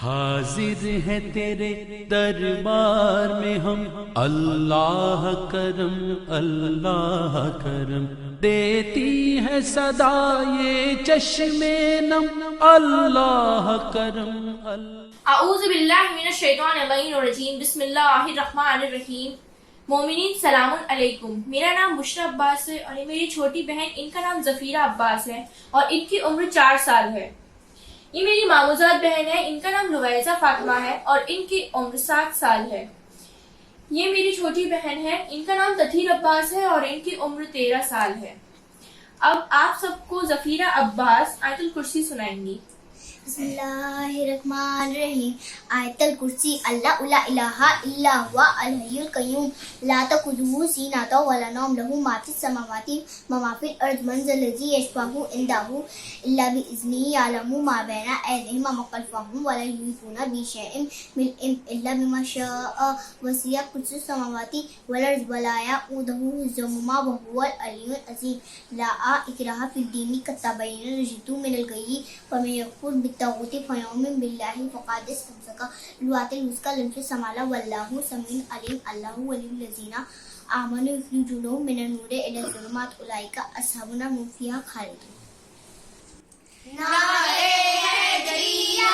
हाजिर है तेरे दरबार में हम, अल्लाह करम अल्लाह करम। देती है सदा ये चश्मे नम, अल्लाह करम अल्लाह। आऊज़ु बिल्लाहि मिनश शैतानिर रजीम, बिस्मिल्लाहिर रहमानिर रहीम। मोमिनीन सलामुन अलैकुम। मेरा नाम बुशरा अब्बास है और ये मेरी छोटी बहन, इनका नाम ज़फ़ीरा अब्बास है और इनकी उम्र 4 साल है। ये मेरी मामूज़ात बहन है, इनका नाम लुवैज़ा फातिमा है और इनकी उम्र 7 साल है। ये मेरी छोटी बहन है, इनका नाम तथीर अब्बास है और इनकी उम्र 13 साल है। अब आप सबको ज़फ़ीरा अब्बास आयतुल कुर्सी सुनाएंगी। बिस्मिल्लाहिर्रहमानिर्रहीम। आयतल कुर्सी अल्लाह ला इलाहा इल्ला हुवा अल हय्युल कय्यूम ला तखुज़ुहु सीनतुन वला नौम लहु मा फिस समावाति व मा फिल अर्ज़ मन ज़ल्लज़ी यशफ़अहु इंदहु इल्ला बिइज़्निही यअलमु मा बैना अयदीहिम व मा ख़ल्फ़हुम व ला युहीतूना बिशैइन मिन इल्मिही इल्ला बिमा शाअ वसिअ कुर्सियुहु समावाति वल अर्ज़ व ला यऊदुहु हिफ़्ज़ुहुमा व हुवल अलिय्युल अज़ीम। ला इक्राहा फ़िद्दीन क़द तबय्यन रुश्दु मिनल गय्यि फ़मन यकफ़ुर बित्ताग़ूति फ़यु'मिन बिल्लाहि फ़क़द इस्तमसका बिल-उर्वतिल वुस्क़ा ला इंफ़िसामा वल्लाहु समीउन अलीम। अल्लाहु वलियुल लज़ीना आमनू युख़रिजुहुम मिनन नूरि इला ज़ुलुमात उलाइका अस्हाबुन नार हुम फ़ीहा ख़ालिदून। नारे हैदरिया।